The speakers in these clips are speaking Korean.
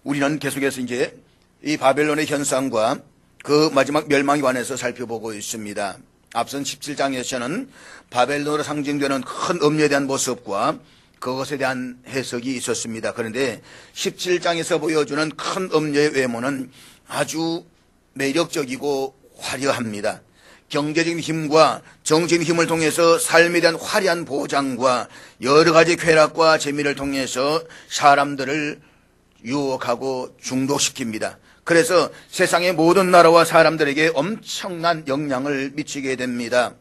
우리는 계속해서 이제 이 바벨론의 현상과 그 마지막 멸망에 관해서 살펴보고 있습니다. 앞선 17장에서는 바벨론으로 상징되는 큰 음료에 대한 모습과 그것에 대한 해석이 있었습니다. 그런데 17장에서 보여주는 큰 음료의 외모는 아주 매력적이고 화려합니다. 경제적인 힘과 정치적인 힘을 통해서 삶에 대한 화려한 보장과 여러 가지 쾌락과 재미를 통해서 사람들을 유혹하고 중독시킵니다. 그래서 세상의 모든 나라와 사람들에게 엄청난 영향을 미치게 됩니다.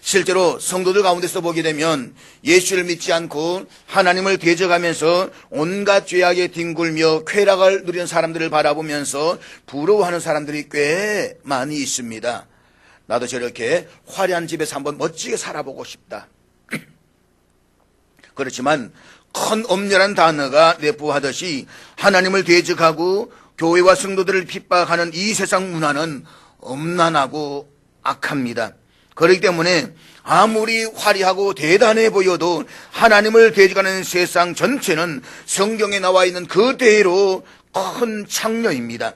실제로 성도들 가운데서 보게 되면 예수를 믿지 않고 하나님을 대적하면서 온갖 죄악에 뒹굴며 쾌락을 누리는 사람들을 바라보면서 부러워하는 사람들이 꽤 많이 있습니다. 나도 저렇게 화려한 집에서 한번 멋지게 살아보고 싶다. 그렇지만 큰 엄렬한 단어가 내포하듯이 하나님을 대적하고 교회와 성도들을 핍박하는 이 세상 문화는 엄난하고 악합니다. 그렇기 때문에 아무리 화려하고 대단해 보여도 하나님을 대적하는 세상 전체는 성경에 나와 있는 그대로 큰 창녀입니다.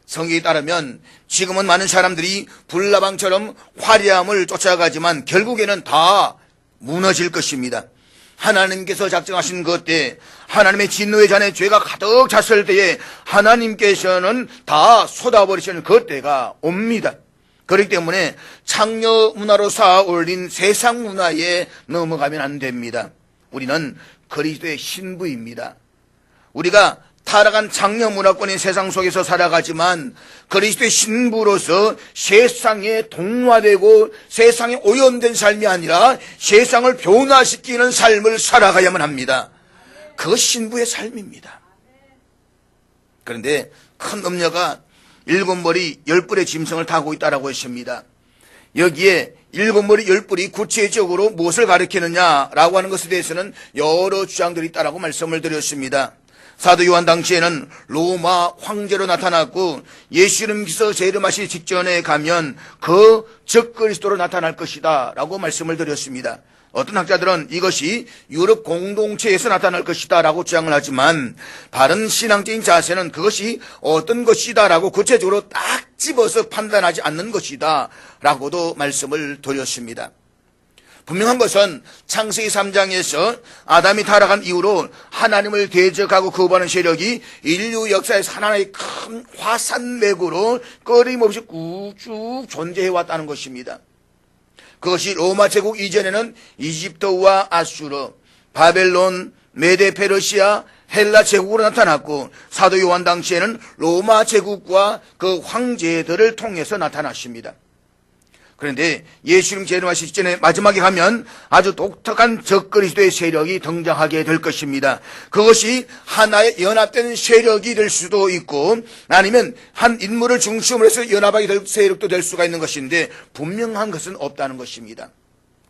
성경에 따르면 지금은 많은 사람들이 불나방처럼 화려함을 쫓아가지만 결국에는 다 무너질 것입니다. 하나님께서 작정하신 그때, 하나님의 진노의 잔에 죄가 가득 찼을 때에 하나님께서는 다 쏟아버리시는 그때가 옵니다. 그렇기 때문에 창녀 문화로 쌓아 올린 세상 문화에 넘어가면 안 됩니다. 우리는 그리스도의 신부입니다. 우리가 타락한 창녀 문화권의 세상 속에서 살아가지만 그리스도의 신부로서 세상에 동화되고 세상에 오염된 삶이 아니라 세상을 변화시키는 삶을 살아가야만 합니다. 그 신부의 삶입니다. 그런데 큰 음녀가 7머리 10뿔의 짐승을 타고 있다라고 했습니다. 여기에 7머리 10뿔이 구체적으로 무엇을 가리키느냐라고 하는 것에 대해서는 여러 주장들이 있다라고 말씀을 드렸습니다. 사도 요한 당시에는 로마 황제로 나타났고 예수 이름께서 재림하시기 직전에 가면 그 적그리스도로 나타날 것이다 라고 말씀을 드렸습니다. 어떤 학자들은 이것이 유럽 공동체에서 나타날 것이다 라고 주장을 하지만 바른 신앙적인 자세는 그것이 어떤 것이다 라고 구체적으로 딱 집어서 판단하지 않는 것이다 라고도 말씀을 드렸습니다. 분명한 것은 창세기 3장에서 아담이 타락한 이후로 하나님을 대적하고 거부하는 세력이 인류 역사에서 하나의 큰 화산맥으로 끊임없이 쭉 존재해왔다는 것입니다. 그것이 로마 제국 이전에는 이집트와 아수르, 바벨론, 메데 페르시아, 헬라 제국으로 나타났고 사도 요한 당시에는 로마 제국과 그 황제들을 통해서 나타났습니다. 그런데 예수님 재림하시기 직전에 마지막에 가면 아주 독특한 적그리스도의 세력이 등장하게 될 것입니다. 그것이 하나의 연합된 세력이 될 수도 있고 아니면 한 인물을 중심으로 해서 연합하게 될 세력도 될 수가 있는 것인데 분명한 것은 없다는 것입니다.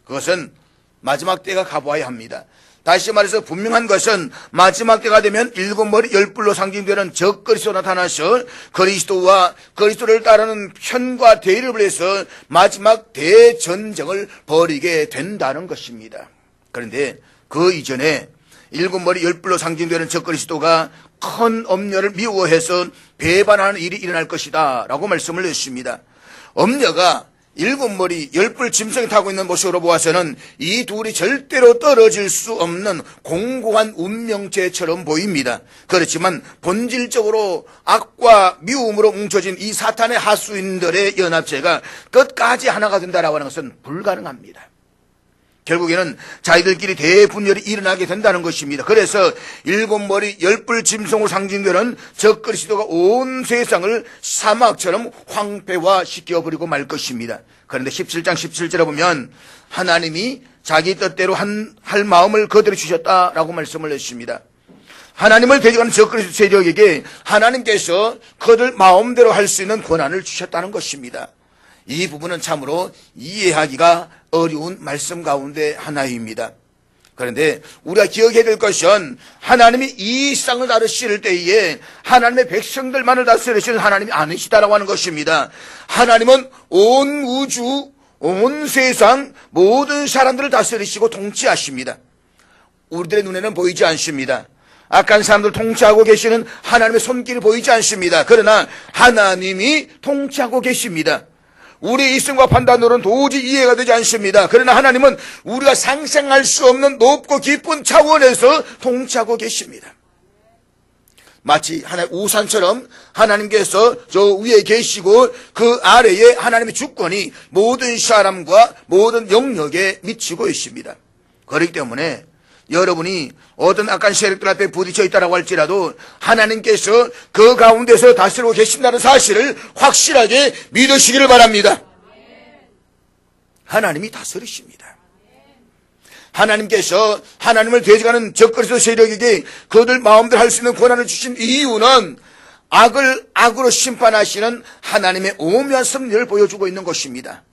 그것은 마지막 때가 가보아야 합니다. 다시 말해서 분명한 것은 마지막 때가 되면 7머리 10뿔로 상징되는 적그리스도 나타나서 그리스도와 그리스도를 따르는 편과 대립을 해서 마지막 대전쟁을 벌이게 된다는 것입니다. 그런데 그 이전에 7머리 10뿔로 상징되는 적그리스도가 큰 엄녀를 미워해서 배반하는 일이 일어날 것이다 라고 말씀을 했습니다. 엄녀가 7머리 10뿔 짐승이 타고 있는 모습으로 보아서는 이 둘이 절대로 떨어질 수 없는 공고한 운명체처럼 보입니다. 그렇지만 본질적으로 악과 미움으로 뭉쳐진 이 사탄의 하수인들의 연합체가 끝까지 하나가 된다라고 하는 것은 불가능합니다. 결국에는 자기들끼리 대분열이 일어나게 된다는 것입니다. 그래서 7머리 10뿔 짐승으로 상징되는 적그리스도가 온 세상을 사막처럼 황폐화시켜버리고 말 것입니다. 그런데 17장 17절에 보면 하나님이 자기 뜻대로 할 마음을 그대로 주셨다라고 말씀을 했습니다. 하나님을 대적하는 적그리스도 세력에게 하나님께서 그들 마음대로 할 수 있는 권한을 주셨다는 것입니다. 이 부분은 참으로 이해하기가 어려운 말씀 가운데 하나입니다. 그런데 우리가 기억해야 될 것은 하나님이 이 세상을 다루실 때에 하나님의 백성들만을 다스리시는 하나님이 아니시다라고 하는 것입니다. 하나님은 온 우주, 온 세상 모든 사람들을 다스리시고 통치하십니다. 우리들의 눈에는 보이지 않습니다. 악한 사람들 통치하고 계시는 하나님의 손길이 보이지 않습니다. 그러나 하나님이 통치하고 계십니다. 우리의 이성과 판단으로는 도저히 이해가 되지 않습니다. 그러나 하나님은 우리가 상상할 수 없는 높고 깊은 차원에서 통치하고 계십니다. 마치 하나의 우산처럼 하나님께서 저 위에 계시고 그 아래에 하나님의 주권이 모든 사람과 모든 영역에 미치고 있습니다. 그렇기 때문에 여러분이 어떤 악한 세력들 앞에 부딪혀 있다고 할지라도 하나님께서 그 가운데서 다스리고 계신다는 사실을 확실하게 믿으시기를 바랍니다. 하나님이 다스리십니다. 하나님께서 하나님을 대적하는 적그리스도 세력에게 그들 마음대로 할 수 있는 권한을 주신 이유는 악을 악으로 심판하시는 하나님의 오묘한 섭리를 보여주고 있는 것입니다.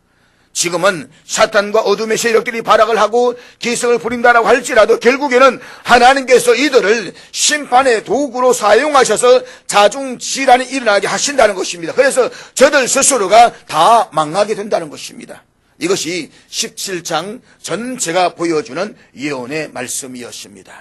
지금은 사탄과 어둠의 세력들이 발악을 하고 기승을 부린다라고 할지라도 결국에는 하나님께서 이들을 심판의 도구로 사용하셔서 자중질환이 일어나게 하신다는 것입니다. 그래서 저들 스스로가 다 망하게 된다는 것입니다. 이것이 17장 전체가 보여주는 예언의 말씀이었습니다.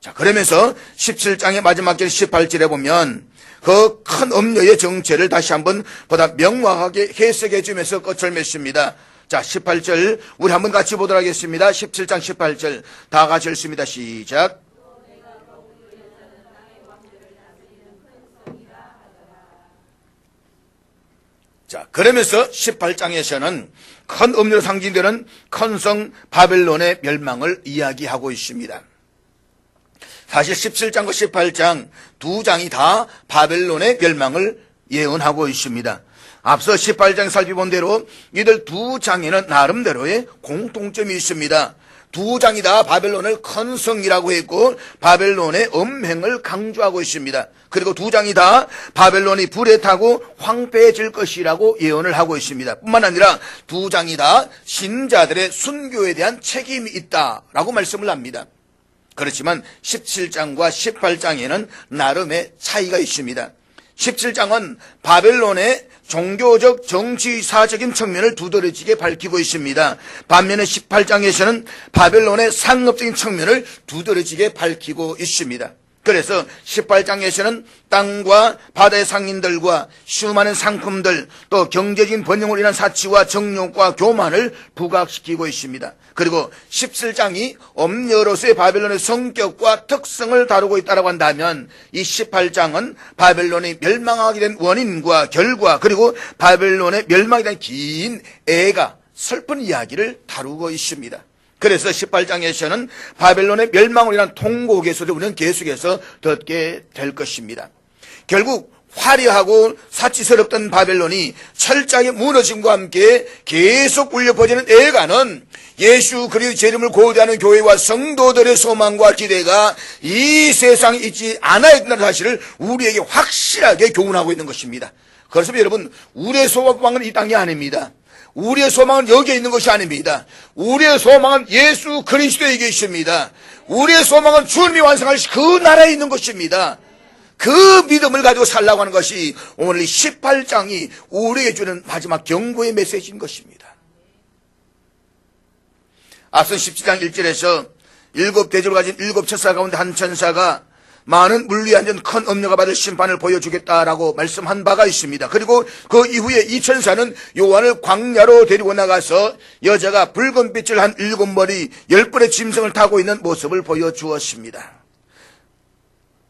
자, 그러면서 17장의 마지막 절 18절에 보면 그 큰 엄녀의 정체를 다시 한번 보다 명확하게 해석해 주면서 끝을 맺습니다. 자, 18절 우리 한번 같이 보도록 하겠습니다. 17장 18절 다 같이 읽습니다. 시작. 자, 그러면서 18장에서는 큰 엄녀로 상징되는 큰 성 바벨론의 멸망을 이야기하고 있습니다. 사실 17장과 18장 두 장이 다 바벨론의 멸망을 예언하고 있습니다. 앞서 18장 살펴본 대로 이들 두 장에는 나름대로의 공통점이 있습니다. 두 장이 다 바벨론을 큰 성이라고 했고 바벨론의 엄행을 강조하고 있습니다. 그리고 두 장이 다 바벨론이 불에 타고 황폐해질 것이라고 예언을 하고 있습니다. 뿐만 아니라 두 장이 다 신자들의 순교에 대한 책임이 있다라고 말씀을 합니다. 그렇지만 17장과 18장에는 나름의 차이가 있습니다. 17장은 바벨론의 종교적 정치사적인 측면을 두드러지게 밝히고 있습니다. 반면에 18장에서는 바벨론의 상업적인 측면을 두드러지게 밝히고 있습니다. 그래서 18장에서는 땅과 바다의 상인들과 수많은 상품들 또 경제적인 번영으로 인한 사치와 정욕과 교만을 부각시키고 있습니다. 그리고 17장이 엄녀로서의 바벨론의 성격과 특성을 다루고 있다고 한다면 이 18장은 바벨론이 멸망하게 된 원인과 결과 그리고 바벨론의 멸망에 대한 긴 애가 슬픈 이야기를 다루고 있습니다. 그래서 18장에서는 바벨론의 멸망으로 인한 통곡의 소리를 우리는 계속해서 듣게 될 것입니다. 결국 화려하고 사치스럽던 바벨론이 철저하게 무너짐과 함께 계속 울려 퍼지는 애가는 예수 그리스도의 제 이름을 고대하는 교회와 성도들의 소망과 기대가 이 세상에 있지 않아야 된다는 사실을 우리에게 확실하게 교훈하고 있는 것입니다. 그래서 여러분, 우리의 소망은 이 땅이 아닙니다. 우리의 소망은 여기에 있는 것이 아닙니다. 우리의 소망은 예수 그리스도에 있습니다. 우리의 소망은 주님이 완성하신 그 나라에 있는 것입니다. 그 믿음을 가지고 살라고 하는 것이 오늘 18장이 우리에게 주는 마지막 경고의 메시지인 것입니다. 앞선 17장 1절에서 7 대접을 가진 7 천사 가운데 한 천사가 많은 물 위에 앉은 큰 엄녀가 받을 심판을 보여주겠다라고 말씀한 바가 있습니다. 그리고 그 이후에 이 천사는 요한을 광야로 데리고 나가서 여자가 붉은 빛을 한 7머리 10뿔의 짐승을 타고 있는 모습을 보여주었습니다.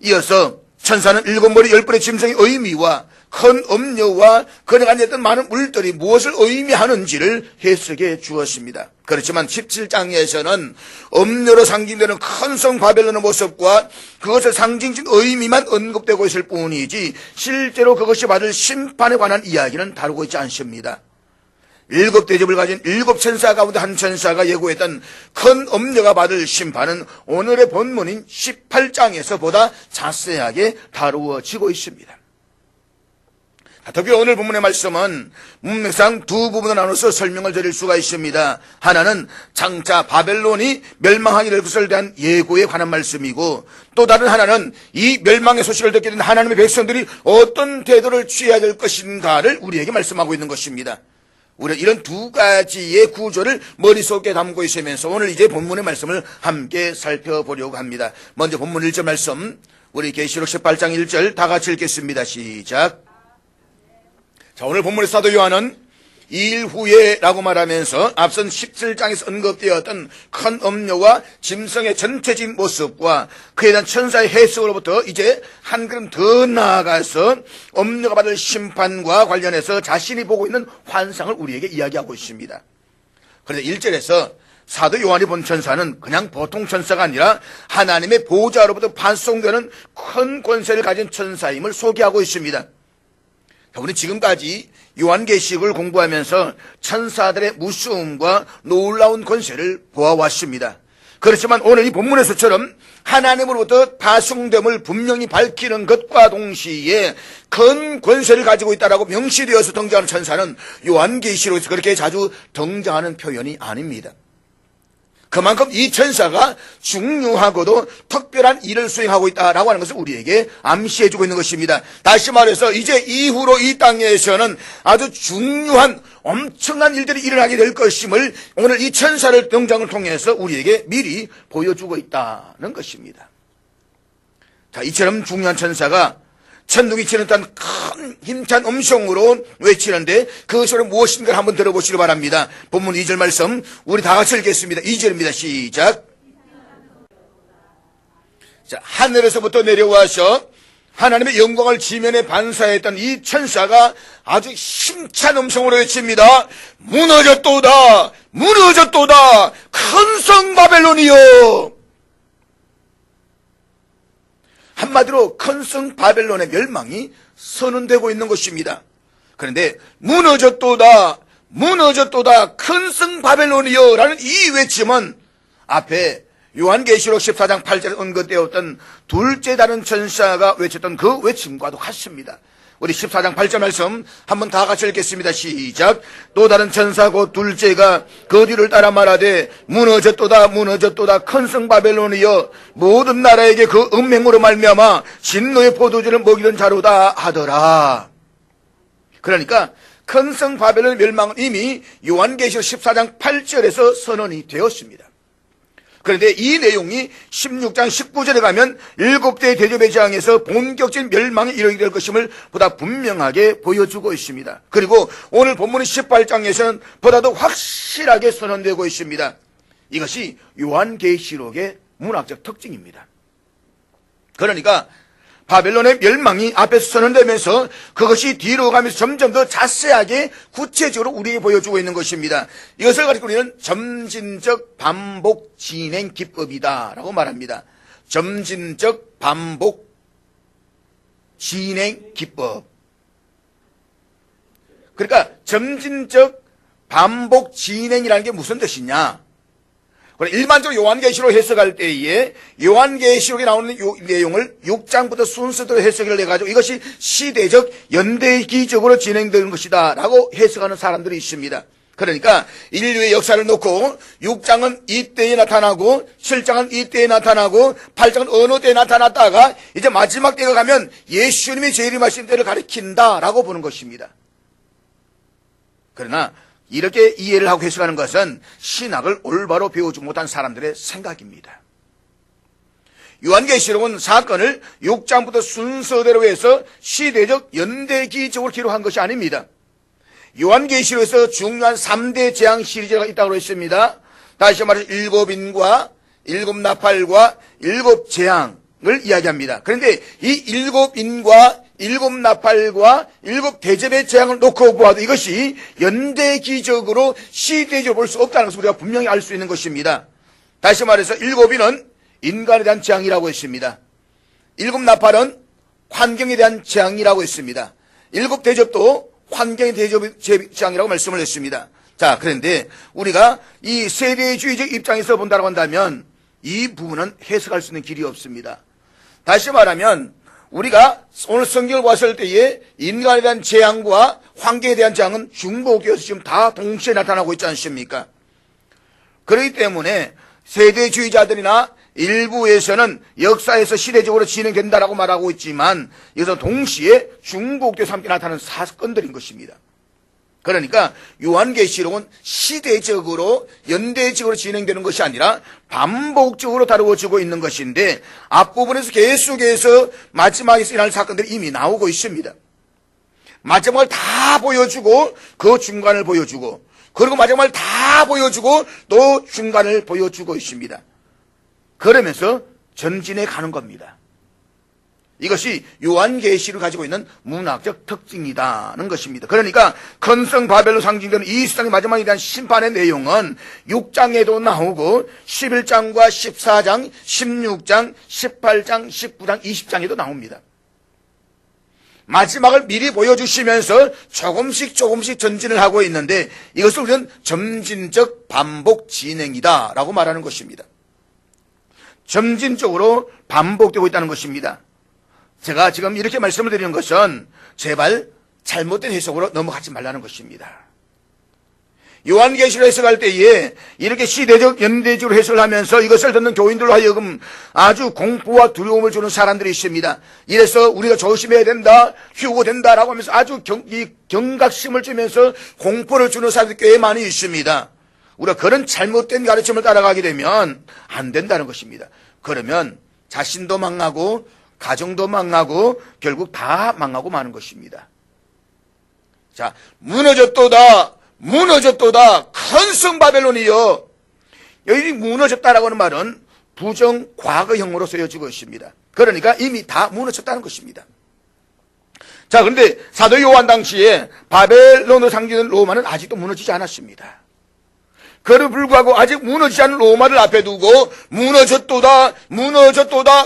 이어서 천사는 7머리 10뿔의 짐승의 의미와 큰 엄녀와 그녀가 앉았던 많은 물들이 무엇을 의미하는지를 해석해 주었습니다. 그렇지만 17장에서는 엄녀로 상징되는 큰 성 바벨론의 모습과 그것을 상징적인 의미만 언급되고 있을 뿐이지 실제로 그것이 받을 심판에 관한 이야기는 다루고 있지 않습니다. 7 대접을 가진 7 천사 가운데 한 천사가 예고했던 큰 엄녀가 받을 심판은 오늘의 본문인 18장에서 보다 자세하게 다루어지고 있습니다. 특히 오늘 본문의 말씀은 문맥상 두 부분으로 나눠서 설명을 드릴 수가 있습니다. 하나는 장차 바벨론이 멸망하게 될 것을 대한 예고에 관한 말씀이고 또 다른 하나는 이 멸망의 소식을 듣게 된 하나님의 백성들이 어떤 태도를 취해야 될 것인가를 우리에게 말씀하고 있는 것입니다. 우리는 이런 두 가지의 구조를 머릿속에 담고 있으면서 오늘 이제 본문의 말씀을 함께 살펴보려고 합니다. 먼저 본문 1절 말씀, 우리 계시록 18장 1절 다 같이 읽겠습니다. 시작. 자, 오늘 본문의 사도 요한은 이 일 후에라고 말하면서 앞선 17장에서 언급되었던 큰 음료와 짐승의 전체적인 모습과 그에 대한 천사의 해석으로부터 이제 한 걸음 더 나아가서 음료가 받을 심판과 관련해서 자신이 보고 있는 환상을 우리에게 이야기하고 있습니다. 그런데 1절에서 사도 요한이 본 천사는 그냥 보통 천사가 아니라 하나님의 보좌로부터 파송되는 큰 권세를 가진 천사임을 소개하고 있습니다. 우리 지금까지 요한계시록을 공부하면서 천사들의 무서움과 놀라운 권세를 보아왔습니다. 그렇지만 오늘 이 본문에서처럼 하나님으로부터 파송됨을 분명히 밝히는 것과 동시에 큰 권세를 가지고 있다라고 명시되어서 등장하는 천사는 요한계시록에서 그렇게 자주 등장하는 표현이 아닙니다. 그만큼 이 천사가 중요하고도 특별한 일을 수행하고 있다라고 하는 것을 우리에게 암시해주고 있는 것입니다. 다시 말해서 이제 이후로 이 땅에서는 아주 중요한 엄청난 일들이 일어나게 될 것임을 오늘 이 천사를 등장을 통해서 우리에게 미리 보여주고 있다는 것입니다. 자, 이처럼 중요한 천사가 천둥이 치는 듯한 큰 힘찬 음성으로 외치는데 그 소리 무엇인가 한번 들어보시기 바랍니다. 본문 2절 말씀 우리 다 같이 읽겠습니다. 2절입니다. 시작. 자, 하늘에서부터 내려와서 하나님의 영광을 지면에 반사했던 이 천사가 아주 힘찬 음성으로 외칩니다. 무너졌도다, 무너졌도다, 큰 성 바벨론이여. 한마디로 큰 성 바벨론의 멸망이 선언되고 있는 것입니다. 그런데 무너졌도다, 무너졌도다, 큰 성 바벨론이여 라는 이 외침은 앞에 요한계시록 14장 8절에 언급되었던 둘째 다른 천사가 외쳤던 그 외침과도 같습니다. 우리 14장 8절 말씀 한번 다 같이 읽겠습니다. 시작. 또 다른 천사 곧 둘째가 그 뒤를 따라 말하되 무너졌도다, 무너졌도다, 큰 성 바벨론이여 모든 나라에게 그 음행으로 말미암아 진노의 포도주를 먹이던 자로다 하더라. 그러니까 큰 성 바벨론의 멸망은 이미 요한계시록 14장 8절에서 선언이 되었습니다. 그런데 이 내용이 16장 19절에 가면 7대 대접의 재앙에서 본격적인 멸망이 이르게 될 것임을 보다 분명하게 보여주고 있습니다. 그리고 오늘 본문 18장에서는 보다 더 확실하게 선언되고 있습니다. 이것이 요한계시록의 문학적 특징입니다. 그러니까 바벨론의 멸망이 앞에서 선언되면서 그것이 뒤로 가면서 점점 더 자세하게 구체적으로 우리에게 보여주고 있는 것입니다. 이것을 가지고 우리는 점진적 반복 진행 기법이다라고 말합니다. 점진적 반복 진행 기법. 그러니까 점진적 반복 진행이라는 게 무슨 뜻이냐? 일반적으로 요한계시록 해석할 때에 요한계시록에 나오는 내용을 6장부터 순서대로 해석을 해가지고 이것이 시대적 연대기적으로 진행되는 것이다 라고 해석하는 사람들이 있습니다. 그러니까 인류의 역사를 놓고 6장은 이때에 나타나고 7장은 이때에 나타나고 8장은 어느 때에 나타났다가 이제 마지막 때가 가면 예수님이 재림하신 때를 가리킨다 라고 보는 것입니다. 그러나 이렇게 이해를 하고 해석하는 것은 신학을 올바로 배우지 못한 사람들의 생각입니다. 요한계시록은 사건을 6장부터 순서대로 해서 시대적 연대기적으로 기록한 것이 아닙니다. 요한계시록에서 중요한 3대 재앙 시리즈가 있다고 했습니다. 다시 말해서 7인과 7나팔과 7재앙을 이야기합니다. 그런데 이 7인과 7나팔과 7대접의 재앙을 놓고 보아도 이것이 연대기적으로 시대적으로 볼 수 없다는 것을 우리가 분명히 알 수 있는 것입니다. 다시 말해서 7인은 인간에 대한 재앙이라고 했습니다. 7나팔은 환경에 대한 재앙이라고 했습니다. 7대접도 환경에 대한 재앙이라고 말씀을 했습니다. 자, 그런데 우리가 이 세대주의적 입장에서 본다고 한다면 이 부분은 해석할 수 있는 길이 없습니다. 다시 말하면 우리가 오늘 성경을 봤을 때에 인간에 대한 재앙과 환경에 대한 재앙은 중보기에서 지금 다 동시에 나타나고 있지 않습니까? 그렇기 때문에 세대주의자들이나 일부에서는 역사에서 시대적으로 진행된다라고 말하고 있지만 이것은 동시에 중보기에서 함께 나타나는 사건들인 것입니다. 그러니까 요한계시록은 시대적으로 연대적으로 진행되는 것이 아니라 반복적으로 다루어지고 있는 것인데 앞부분에서 계속해서 마지막에서 일어날 사건들이 이미 나오고 있습니다. 마지막을 다 보여주고 그 중간을 보여주고 그리고 마지막을 다 보여주고 또 중간을 보여주고 있습니다. 그러면서 전진해 가는 겁니다. 이것이 요한계시를 가지고 있는 문학적 특징이라는 것입니다. 그러니까 큰성 바벨로 상징되는 이 세상의 마지막에 대한 심판의 내용은 6장에도 나오고 11장과 14장, 16장, 18장, 19장, 20장에도 나옵니다. 마지막을 미리 보여주시면서 조금씩 전진을 하고 있는데 이것을 우리는 점진적 반복 진행이다 라고 말하는 것입니다. 점진적으로 반복되고 있다는 것입니다. 제가 지금 이렇게 말씀을 드리는 것은 제발 잘못된 해석으로 넘어가지 말라는 것입니다. 요한계시를 해석할 때에 이렇게 시대적, 연대적으로 해석을 하면서 이것을 듣는 교인들로 하여금 아주 공포와 두려움을 주는 사람들이 있습니다. 이래서 우리가 조심해야 된다, 휴고된다라고 하면서 아주 경각심을 주면서 공포를 주는 사람들이 꽤 많이 있습니다. 우리가 그런 잘못된 가르침을 따라가게 되면 안 된다는 것입니다. 그러면 자신도 망하고 가정도 망하고 결국 다 망하고 마는 것입니다. 자, 무너졌도다 큰 성 바벨론이여. 여기 무너졌다라고 하는 말은 부정 과거형으로 쓰여지고 있습니다. 그러니까 이미 다 무너졌다는 것입니다. 자, 그런데 사도 요한 당시에 바벨론으로 상징되는 로마는 아직도 무너지지 않았습니다. 그럼에도 불구하고 아직 무너지지 않은 로마를 앞에 두고 무너졌도다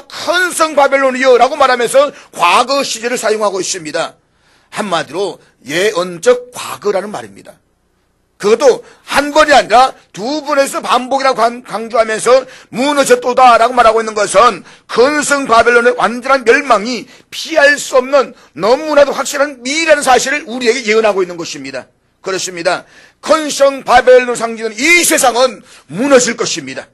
큰 성 바벨론이여 라고 말하면서 과거 시제를 사용하고 있습니다. 한마디로 예언적 과거라는 말입니다. 그것도 한 번이 아니라 두 번에서 반복이라고 강조하면서 무너졌도다 라고 말하고 있는 것은 큰 성 바벨론의 완전한 멸망이 피할 수 없는 너무나도 확실한 미래라는 사실을 우리에게 예언하고 있는 것입니다. 그렇습니다. 큰 성 바벨론 상징하는 이 세상은 무너질 것입니다.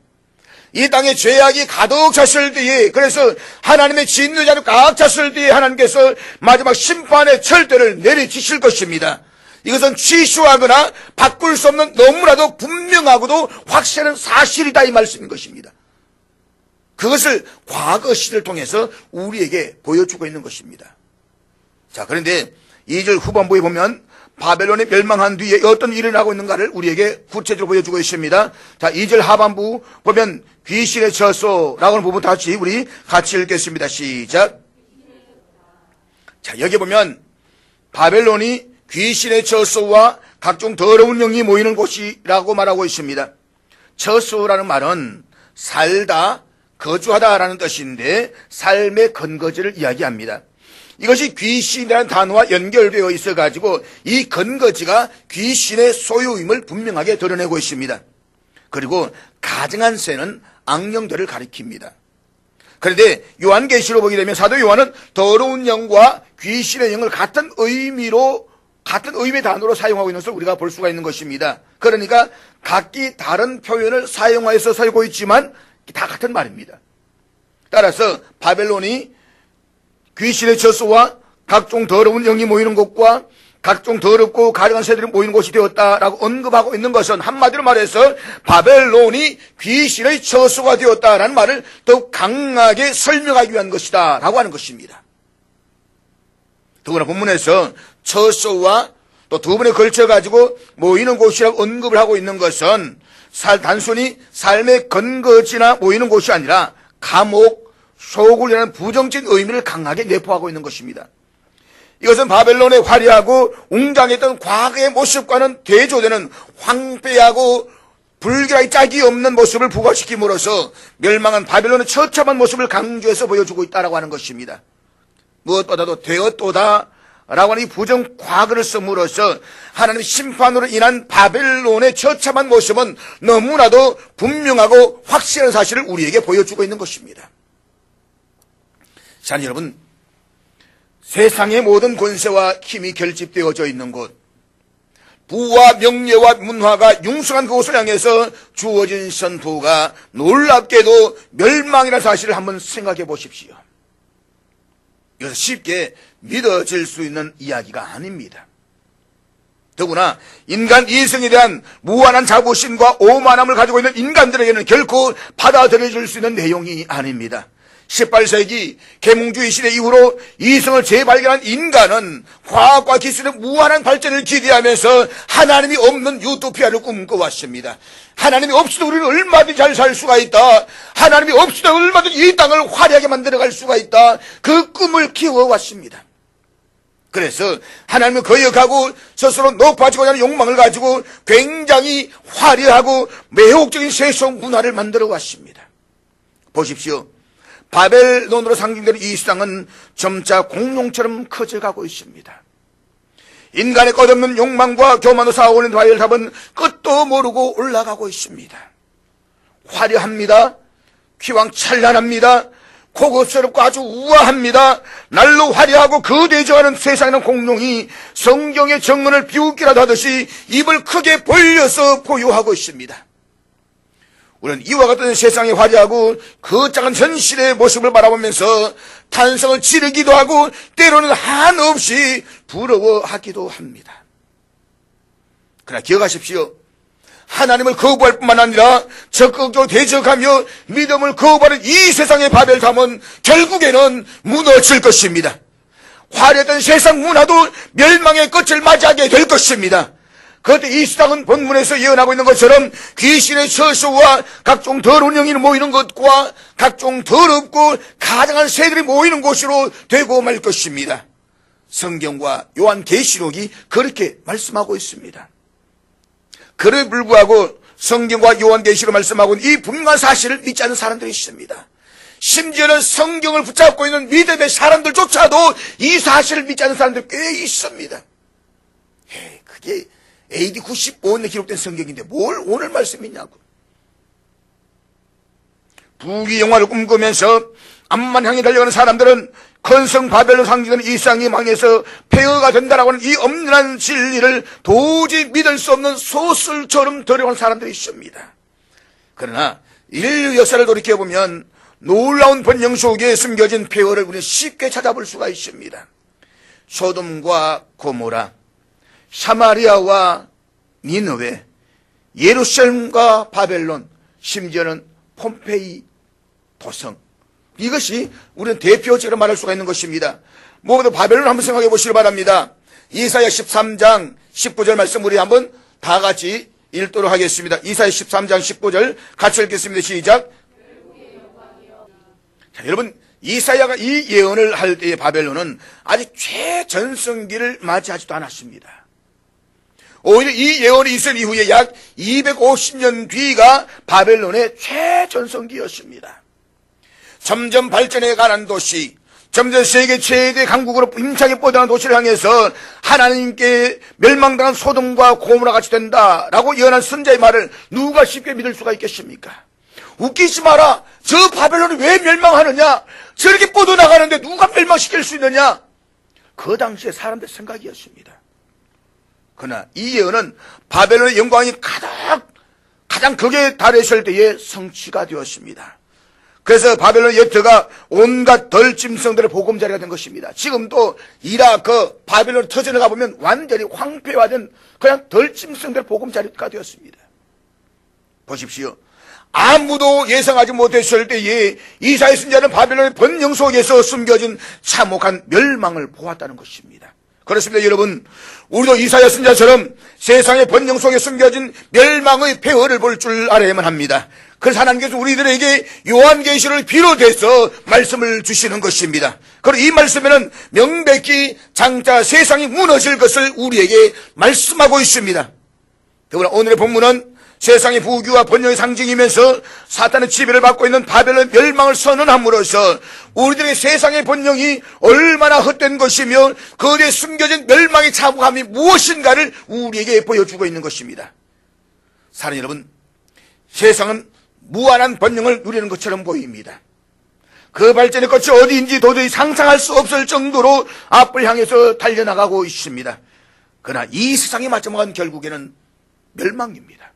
이 땅에 죄악이 가득 찼을 때에, 그래서 하나님의 진노자로 꽉 찼을 때에 하나님께서 마지막 심판의 철대를 내리치실 것입니다. 이것은 취소하거나 바꿀 수 없는 너무나도 분명하고도 확실한 사실이다 이 말씀인 것입니다. 그것을 과거 시대를 통해서 우리에게 보여주고 있는 것입니다. 자, 그런데 2절 후반부에 보면 바벨론이 멸망한 뒤에 어떤 일이 나고 있는가를 우리에게 구체적으로 보여주고 있습니다. 자, 2절 하반부 보면 귀신의 처소라고 하는 부분 같이 우리 같이 읽겠습니다. 시작. 자, 여기 보면 바벨론이 귀신의 처소와 각종 더러운 영이 모이는 곳이라고 말하고 있습니다. 처소라는 말은 살다, 거주하다라는 뜻인데 삶의 근거지를 이야기합니다. 이것이 귀신이라는 단어와 연결되어 있어가지고 이 근거지가 귀신의 소유임을 분명하게 드러내고 있습니다. 그리고 가증한 새는 악령들을 가리킵니다. 그런데 요한계시로 보게 되면 사도 요한은 더러운 영과 귀신의 영을 같은 의미의 단어로 사용하고 있는 것을 우리가 볼 수가 있는 것입니다. 그러니까 각기 다른 표현을 사용하여서 쓰고 있지만 다 같은 말입니다. 따라서 바벨론이 귀신의 처소와 각종 더러운 영이 모이는 곳과 각종 더럽고 가증한 새들이 모이는 곳이 되었다라고 언급하고 있는 것은 한마디로 말해서 바벨론이 귀신의 처소가 되었다라는 말을 더욱 강하게 설명하기 위한 것이다 라고 하는 것입니다. 더구나 본문에서 처소와 또 두 번에 걸쳐가지고 모이는 곳이라고 언급을 하고 있는 것은 단순히 삶의 근거지나 모이는 곳이 아니라 감옥, 소굴이라는 부정적인 의미를 강하게 내포하고 있는 것입니다. 이것은 바벨론의 화려하고 웅장했던 과거의 모습과는 대조되는 황폐하고 불결하기 짝이 없는 모습을 부각시킴으로써 멸망한 바벨론의 처참한 모습을 강조해서 보여주고 있다고 하는 것입니다. 무엇보다도 되었도다 라고 하는 이 부정 과거를 씀으로써 하나님의 심판으로 인한 바벨론의 처참한 모습은 너무나도 분명하고 확실한 사실을 우리에게 보여주고 있는 것입니다. 자, 여러분, 세상의 모든 권세와 힘이 결집되어져 있는 곳, 부와 명예와 문화가 융성한 그곳을 향해서 주어진 선포가 놀랍게도 멸망이라는 사실을 한번 생각해 보십시오. 이것은 쉽게 믿어질 수 있는 이야기가 아닙니다. 더구나 인간 이성에 대한 무한한 자부심과 오만함을 가지고 있는 인간들에게는 결코 받아들여질 수 있는 내용이 아닙니다. 18세기 계몽주의 시대 이후로 이성을 재발견한 인간은 과학과 기술의 무한한 발전을 기대하면서 하나님이 없는 유토피아를 꿈꿔왔습니다. 하나님이 없어도 우리는 얼마든지 잘 살 수가 있다. 하나님이 없어도 얼마든지 이 땅을 화려하게 만들어갈 수가 있다. 그 꿈을 키워왔습니다. 그래서 하나님을 거역하고 스스로 높아지고자 하는 욕망을 가지고 굉장히 화려하고 매혹적인 세속 문화를 만들어 왔습니다. 보십시오. 바벨론으로 상징되는 이 세상은 점차 공룡처럼 커져가고 있습니다. 인간의 끝없는 욕망과 교만으로 쌓아올린 바벨탑은 끝도 모르고 올라가고 있습니다. 화려합니다. 휘황찬란합니다. 고급스럽고 아주 우아합니다. 날로 화려하고 거대저하는 세상에는 공룡이 성경의 정문을 비웃기라도 하듯이 입을 크게 벌려서 보유하고 있습니다. 우리는 이와 같은 세상에 화려하고 거창한 현실의 모습을 바라보면서 탄성을 지르기도 하고 때로는 한없이 부러워하기도 합니다. 그러나 기억하십시오. 하나님을 거부할 뿐만 아니라 적극적으로 대적하며 믿음을 거부하는 이 세상의 바벨탑은 결국에는 무너질 것입니다. 화려했던 세상 문화도 멸망의 끝을 맞이하게 될 것입니다. 그때 이 세상은 본문에서 예언하고 있는 것처럼 귀신의 처소와 각종 더러운 영이 모이는 것과 각종 더럽고 가장한 새들이 모이는 곳으로 되고 말 것입니다. 성경과 요한계시록이 그렇게 말씀하고 있습니다. 그에 불구하고 성경과 요한계시록 말씀하고 있는 이 분명한 사실을 믿지 않는 사람들이 있습니다. 심지어는 성경을 붙잡고 있는 믿음의 사람들조차도 이 사실을 믿지 않는 사람들이 꽤 있습니다. 그게 AD 95년에 기록된 성경인데 뭘 오늘 말씀 있냐고. 부귀 영화를 꿈꾸면서 앞만 향해 달려가는 사람들은 건성 바벨론 상징되는 이 세상이 망해서 폐허가 된다라고 하는 이 엄연한 진리를 도저히 믿을 수 없는 소설처럼 들여온 사람들이 있습니다. 그러나 인류 역사를 돌이켜보면 놀라운 번영 속에 숨겨진 폐허를 우리는 쉽게 찾아볼 수가 있습니다. 소돔과 고모라, 사마리아와 니느웨, 예루살렘과 바벨론, 심지어는 폼페이 도성, 이것이 우리는 대표적으로 말할 수가 있는 것입니다. 무엇보다 바벨론을 한번 생각해 보시기 바랍니다. 이사야 13장 19절 말씀 우리 한번 다 같이 읽도록 하겠습니다. 이사야 13장 19절 같이 읽겠습니다. 시작. 자, 여러분, 이사야가 이 예언을 할 때의 바벨론은 아직 최전성기를 맞이하지도 않았습니다. 오히려 이 예언이 있은 이후에 약 250년 뒤가 바벨론의 최전성기였습니다. 점점 발전해 가는 도시, 점점 세계 최대 강국으로 힘차게 뻗어가는 도시를 향해서 하나님께 멸망당한 소돔과 고모라 같이 된다라고 예언한 선자의 말을 누가 쉽게 믿을 수가 있겠습니까? 웃기지 마라. 저 바벨론이 왜 멸망하느냐? 저렇게 뻗어나가는데 누가 멸망시킬 수 있느냐? 그 당시에 사람들 생각이었습니다. 그러나 이 예언은 바벨론의 영광이 가장 극에 달했을 때에 성취가 되었습니다. 그래서 바벨론 여터가 온갖 덜짐승들의 보금자리가 된 것입니다. 지금도 이라크, 바벨론 터전에 가보면 완전히 황폐화된 그냥 덜짐승들의 보금자리가 되었습니다. 보십시오. 아무도 예상하지 못했을 때에 이사야 선지자는 바벨론의 번영 속에서 숨겨진 참혹한 멸망을 보았다는 것입니다. 그렇습니다. 여러분, 우리도 이사야 선지자처럼 세상의 번영 속에 숨겨진 멸망의 폐허를 볼 줄 알아야만 합니다. 그래서 하나님께서 우리들에게 요한계시를 비롯해서 말씀을 주시는 것입니다. 그리고 이 말씀에는 명백히 장차 세상이 무너질 것을 우리에게 말씀하고 있습니다. 더구나 오늘의 본문은 세상의 부귀와 번영의 상징이면서 사탄의 지배를 받고 있는 바벨론 멸망을 선언함으로써 우리들의 세상의 번영이 얼마나 헛된 것이며 그에 숨겨진 멸망의 참혹함이 무엇인가를 우리에게 보여주고 있는 것입니다. 사랑하는 여러분, 세상은 무한한 번영을 누리는 것처럼 보입니다. 그 발전의 끝이 어디인지 도저히 상상할 수 없을 정도로 앞을 향해서 달려나가고 있습니다. 그러나 이 세상의 마지막은 결국에는 멸망입니다.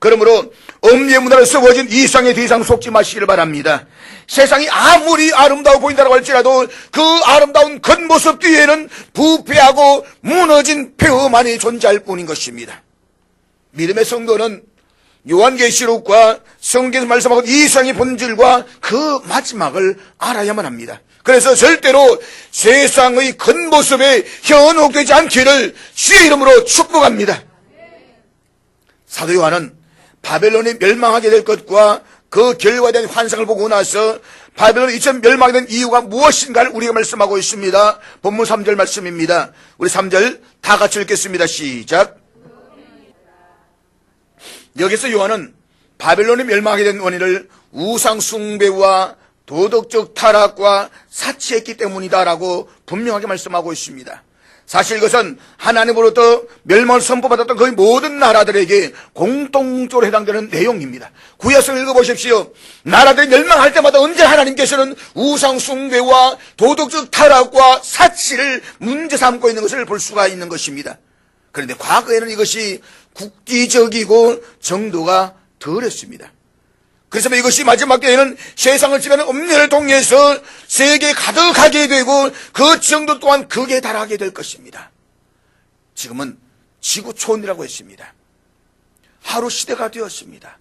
그러므로 음녀의 문화로 썩어진 이 세상에 더 이상 속지 마시기를 바랍니다. 세상이 아무리 아름다워 보인다고 할지라도 그 아름다운 겉모습 뒤에는 부패하고 무너진 폐허만이 존재할 뿐인 것입니다. 믿음의 성도는 요한계시록과 성경에서 말씀하고 이 세상의 본질과 그 마지막을 알아야만 합니다. 그래서 절대로 세상의 겉모습에 현혹되지 않기를 주의 이름으로 축복합니다. 사도 요한은 바벨론이 멸망하게 될 것과 그 결과에 대한 환상을 보고 나서 바벨론이 이처럼 멸망하게 된 이유가 무엇인가를 우리가 말씀하고 있습니다. 본문 3절 말씀입니다. 우리 3절 다 같이 읽겠습니다. 시작. 여기서 요한은 바벨론이 멸망하게 된 원인을 우상 숭배와 도덕적 타락과 사치했기 때문이다라고 분명하게 말씀하고 있습니다. 사실 이것은 하나님으로부터 멸망을 선포받았던 거의 모든 나라들에게 공통적으로 해당되는 내용입니다. 구약성을 읽어보십시오. 나라들이 멸망할 때마다 언제 하나님께서는 우상 숭배와 도덕적 타락과 사치를 문제 삼고 있는 것을 볼 수가 있는 것입니다. 그런데 과거에는 이것이 국기적이고 정도가 덜했습니다. 그래서 이것이 마지막 때에는 세상을 지배하는 음녀를 통해서 세계에 가득하게 되고 그 정도 또한 극에 달하게 될 것입니다. 지금은 지구촌이라고 했습니다. 하루 시대가 되었습니다.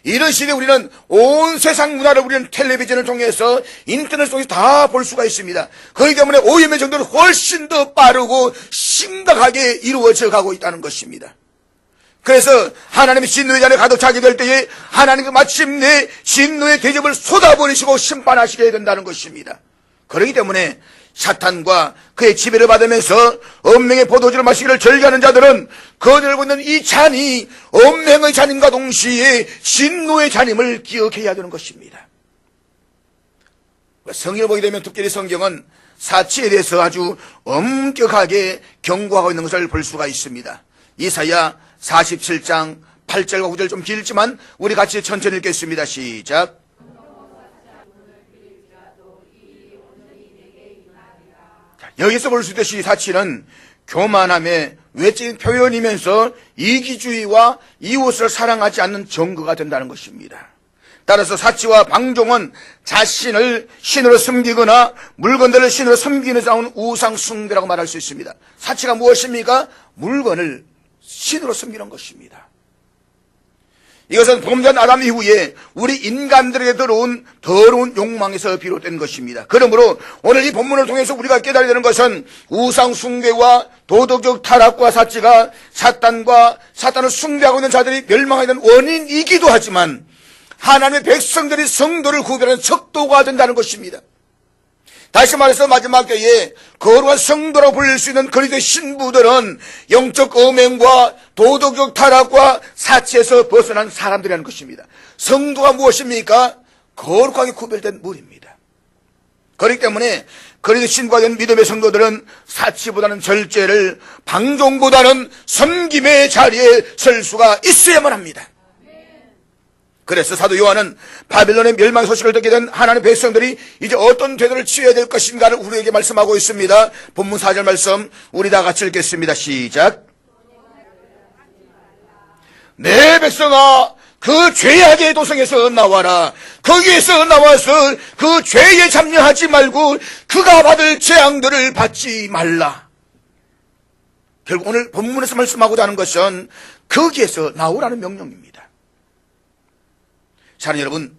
이런 시대에 우리는 온 세상 문화를 우리는 텔레비전을 통해서 인터넷 통해서 다 볼 수가 있습니다. 그렇기 때문에 오염의 정도는 훨씬 더 빠르고 심각하게 이루어져 가고 있다는 것입니다. 그래서 하나님의 진노의 잔에 가득 차게 될 때에 하나님은 마침내 진노의 대접을 쏟아버리시고 심판하시게 된다는 것입니다. 그렇기 때문에 사탄과 그의 지배를 받으면서 음행의 포도주를 마시기를 즐겨하는 자들은 거들고 있는 이 잔이 음행의 잔임과 동시에 진노의 잔임을 기억해야 되는 것입니다. 성경을 보게 되면 특별히 성경은 사치에 대해서 아주 엄격하게 경고하고 있는 것을 볼 수가 있습니다. 이사야 47장 8절과 9절 좀 길지만 우리 같이 천천히 읽겠습니다. 시작. 여기서 볼 수 있듯이 사치는 교만함의 외적인 표현이면서 이기주의와 이웃을 사랑하지 않는 증거가 된다는 것입니다. 따라서 사치와 방종은 자신을 신으로 섬기거나 물건들을 신으로 섬기는 싸우는 우상 숭배라고 말할 수 있습니다. 사치가 무엇입니까? 물건을 신으로 섬기는 것입니다. 이것은 범죄한 아담 이후에 우리 인간들에게 들어온 더러운 욕망에서 비롯된 것입니다. 그러므로 오늘 이 본문을 통해서 우리가 깨달아야 되는 것은 우상 숭배와 도덕적 타락과 사치가 사탄을 숭배하고 있는 자들이 멸망하게 된 원인이기도 하지만 하나님의 백성들이 성도를 구별하는 척도가 된다는 것입니다. 다시 말해서 마지막 때에 거룩한 성도라고 불릴 수 있는 그리스도의 신부들은 영적 음행과 도덕적 타락과 사치에서 벗어난 사람들이라는 것입니다. 성도가 무엇입니까? 거룩하게 구별된 물입니다. 그렇기 때문에 그리스도의 신부가 된 믿음의 성도들은 사치보다는 절제를, 방종보다는 섬김의 자리에 설 수가 있어야만 합니다. 그래서 사도 요한은 바벨론의 멸망 소식을 듣게 된 하나님의 백성들이 이제 어떤 태도를 취해야 될 것인가를 우리에게 말씀하고 있습니다. 본문 4절 말씀 우리 다 같이 읽겠습니다. 시작. 내 백성아 그 죄악의 도성에서 나와라. 거기에서 나와서 그 죄에 참여하지 말고 그가 받을 재앙들을 받지 말라. 결국 오늘 본문에서 말씀하고자 하는 것은 거기에서 나오라는 명령입니다. 사랑하는 여러분,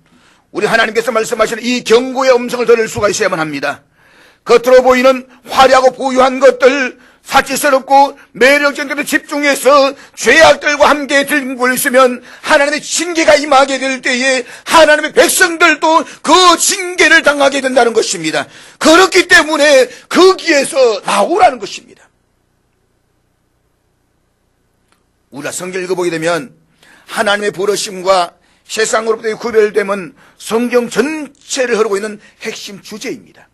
우리 하나님께서 말씀하시는 이 경고의 음성을 들을 수가 있어야만 합니다. 겉으로 보이는 화려하고 부유한 것들, 사치스럽고 매력적인 것에 집중해서 죄악들과 함께 들고 있으면 하나님의 징계가 임하게 될 때에 하나님의 백성들도 그 징계를 당하게 된다는 것입니다. 그렇기 때문에 거기에서 나오라는 것입니다. 우리가 성경 읽어보게 되면 하나님의 부르심과 세상으로부터의 구별됨은 성경 전체를 흐르고 있는 핵심 주제입니다.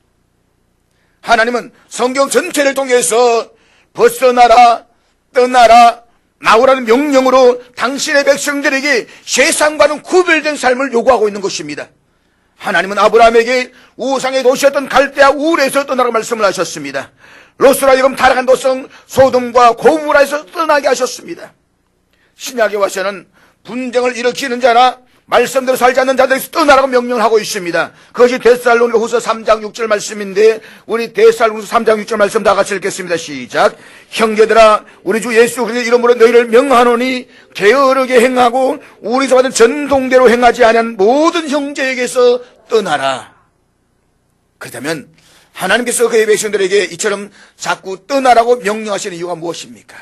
하나님은 성경 전체를 통해서 벗어나라, 떠나라, 나오라는 명령으로 당신의 백성들에게 세상과는 구별된 삶을 요구하고 있는 것입니다. 하나님은 아브라함에게 우상의 도시였던 갈대아 우르에서 떠나라고 말씀을 하셨습니다. 롯으로 하여금 타락한 도성 소돔과 고모라에서 떠나게 하셨습니다. 신약에 와서는 분쟁을 일으키는 자나 말씀대로 살지 않는 자들에게서 떠나라고 명령을 하고 있습니다. 그것이 데살로니가 후서 3장 6절 말씀인데, 우리 데살로니가 3장 6절 말씀 다 같이 읽겠습니다. 시작. 형제들아, 우리 주 예수 그리스도의 이름으로 너희를 명하노니 게으르게 행하고 우리서 받은 전통대로 행하지 아니한 모든 형제에게서 떠나라. 그렇다면 하나님께서 그의 백성들에게 이처럼 자꾸 떠나라고 명령하시는 이유가 무엇입니까?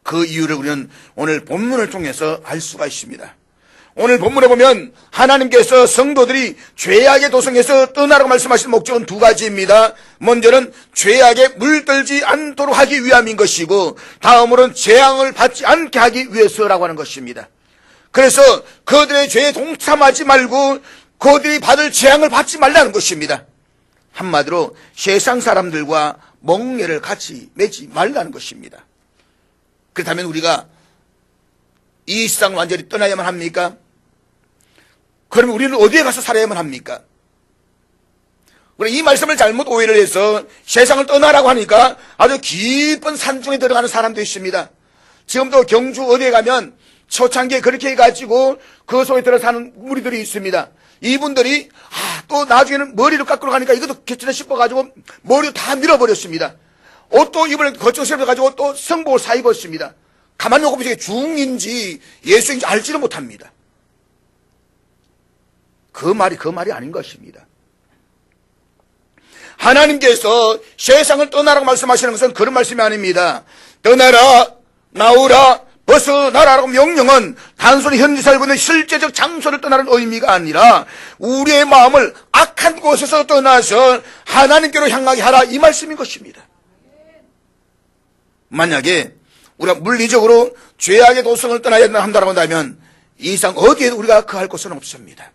그 이유를 우리는 오늘 본문을 통해서 알 수가 있습니다. 오늘 본문에 보면 하나님께서 성도들이 죄악의 도성에서 떠나라고 말씀하신 목적은 두 가지입니다. 먼저는 죄악에 물들지 않도록 하기 위함인 것이고, 다음으로는 재앙을 받지 않게 하기 위해서라고 하는 것입니다. 그래서 그들의 죄에 동참하지 말고 그들이 받을 재앙을 받지 말라는 것입니다. 한마디로 세상 사람들과 멍에를 같이 맺지 말라는 것입니다. 그렇다면 우리가 이 세상을 완전히 떠나야만 합니까? 그러면 우리는 어디에 가서 살아야만 합니까? 우리 이 말씀을 잘못 오해를 해서 세상을 떠나라고 하니까 아주 깊은 산중에 들어가는 사람도 있습니다. 지금도 경주 어디에 가면 초창기에 그렇게 해가지고 그 속에 들어 사는 무리들이 있습니다. 이분들이 또 나중에는 머리를 깎으러 가니까 이것도 괜찮다 싶어가지고 머리를 다 밀어버렸습니다. 옷도 입을 거쳐서 또 성복을 사 입었습니다. 가만히 놓고 보시면 중인지 예수인지 알지를 못합니다. 그 말이 아닌 것입니다. 하나님께서 세상을 떠나라고 말씀하시는 것은 그런 말씀이 아닙니다. 떠나라, 나오라, 벗어나라고 명령은 단순히 현재 살고 있는 실제적 장소를 떠나는 의미가 아니라 우리의 마음을 악한 곳에서 떠나서 하나님께로 향하게 하라, 이 말씀인 것입니다. 만약에 우리가 물리적으로 죄악의 도성을 떠나야 한다고 한다면 이 이상 어디에도 우리가 거할 곳은 없습니다.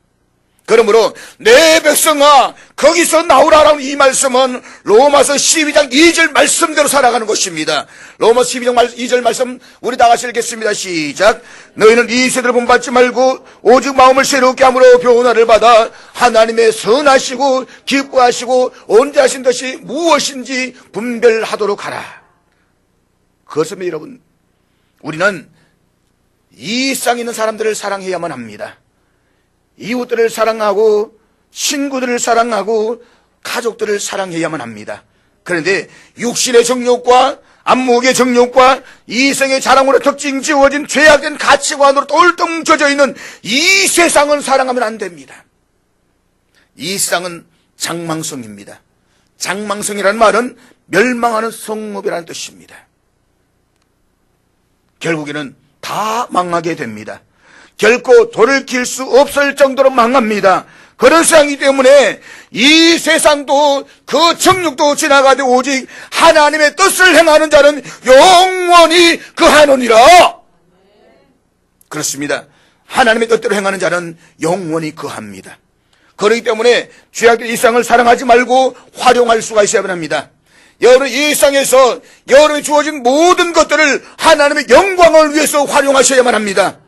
그러므로 내 백성아 거기서 나오라라는 이 말씀은 로마서 12장 2절 말씀대로 살아가는 것입니다. 로마서 12장 2절 말씀 우리 다 같이 읽겠습니다. 시작. 너희는 이 세대를 본받지 말고 오직 마음을 새롭게 함으로 변화를 받아 하나님의 선하시고 기뻐하시고 온전하신 것이 무엇인지 분별하도록 하라. 그것은 여러분, 우리는 이 땅에 있는 사람들을 사랑해야만 합니다. 이웃들을 사랑하고 친구들을 사랑하고 가족들을 사랑해야만 합니다. 그런데 육신의 정욕과 안목의 정욕과 이성의 자랑으로 특징 지어진 죄악된 가치관으로 똘똘 젖어 있는 이 세상은 사랑하면 안 됩니다. 이 세상은 장망성입니다. 장망성이라는 말은 멸망하는 성읍이라는 뜻입니다. 결국에는 다 망하게 됩니다. 결코 돌이킬 수 없을 정도로 망합니다. 그런 세상이기 때문에 이 세상도 그 정욕도 지나가되 오직 하나님의 뜻을 행하는 자는 영원히 그하노니라. 그렇습니다. 하나님의 뜻대로 행하는 자는 영원히 그합니다. 그렇기 때문에 죄악된 이 세상을 사랑하지 말고 활용할 수가 있어야만 합니다. 여러분, 이 세상에서 여러분이 주어진 모든 것들을 하나님의 영광을 위해서 활용하셔야만 합니다.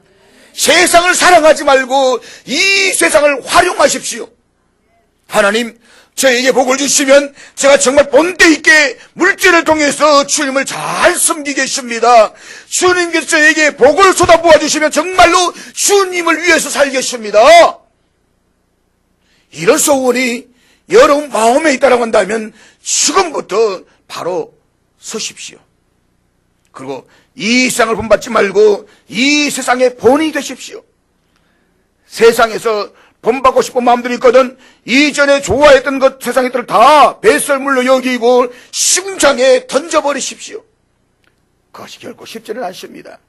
세상을 사랑하지 말고 이 세상을 활용하십시오. 하나님, 저에게 복을 주시면 제가 정말 본때 있게 물질을 통해서 주님을 잘 섬기겠습니다. 주님께서 저에게 복을 쏟아부어 주시면 정말로 주님을 위해서 살겠습니다. 이런 소원이 여러분 마음에 있다고 한다면 지금부터 바로 서십시오. 그리고 이 세상을 본받지 말고 이 세상의 본이 되십시오. 세상에서 본받고 싶은 마음들이 있거든 이전에 좋아했던 것 세상의 것들을 다 배설물로 여기고 시궁창에 던져버리십시오. 그것이 결코 쉽지는 않습니다.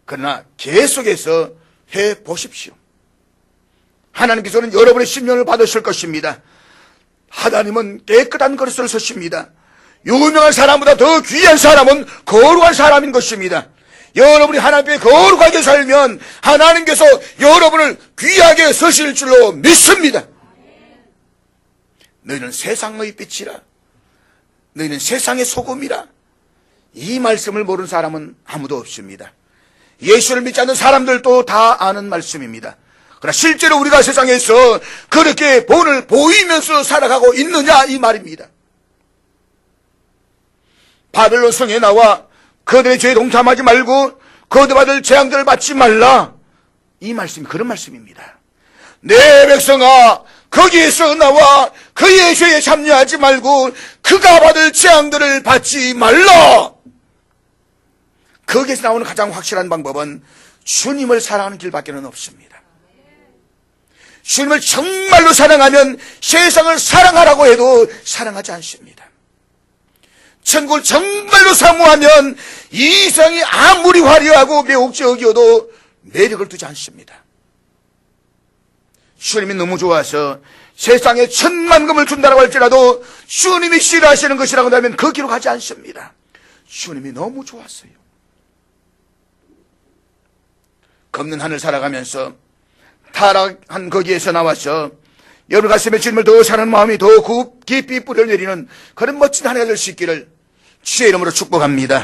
그러나 계속해서 해보십시오. 하나님께서는 여러분의 심령을 받으실 것입니다. 하나님은 깨끗한 그릇을 쓰십니다. 유명한 사람보다 더 귀한 사람은 거룩한 사람인 것입니다. 여러분이 하나님 앞에 거룩하게 살면 하나님께서 여러분을 귀하게 쓰실 줄로 믿습니다. 너희는 세상의 빛이라, 너희는 세상의 소금이라. 이 말씀을 모르는 사람은 아무도 없습니다. 예수를 믿지 않는 사람들도 다 아는 말씀입니다. 그러나 실제로 우리가 세상에서 그렇게 본을 보이면서 살아가고 있느냐, 이 말입니다. 바벨론 성에 나와 그들의 죄에 동참하지 말고 거듭받을 재앙들을 받지 말라. 이 말씀이 그런 말씀입니다. 내 백성아, 거기에서 나와 그의 죄에 참여하지 말고 그가 받을 재앙들을 받지 말라. 거기에서 나오는 가장 확실한 방법은 주님을 사랑하는 길밖에는 없습니다. 주님을 정말로 사랑하면 세상을 사랑하라고 해도 사랑하지 않습니다. 천국을 정말로 사모하면 이 세상이 아무리 화려하고 매혹적이어도 매력을 두지 않습니다. 주님이 너무 좋아서 세상에 1,000,000금을 준다고 할지라도 주님이 싫어하시는 것이라고 하면 그 길로 가지 않습니다. 주님이 너무 좋았어요. 검는 하늘 살아가면서 타락한 거기에서 나와서 여러분 가슴에 주님을 더 사랑하는 마음이 더 깊이 뿌려내리는 그런 멋진 한 해가 될 수 있기를 주의 이름으로 축복합니다.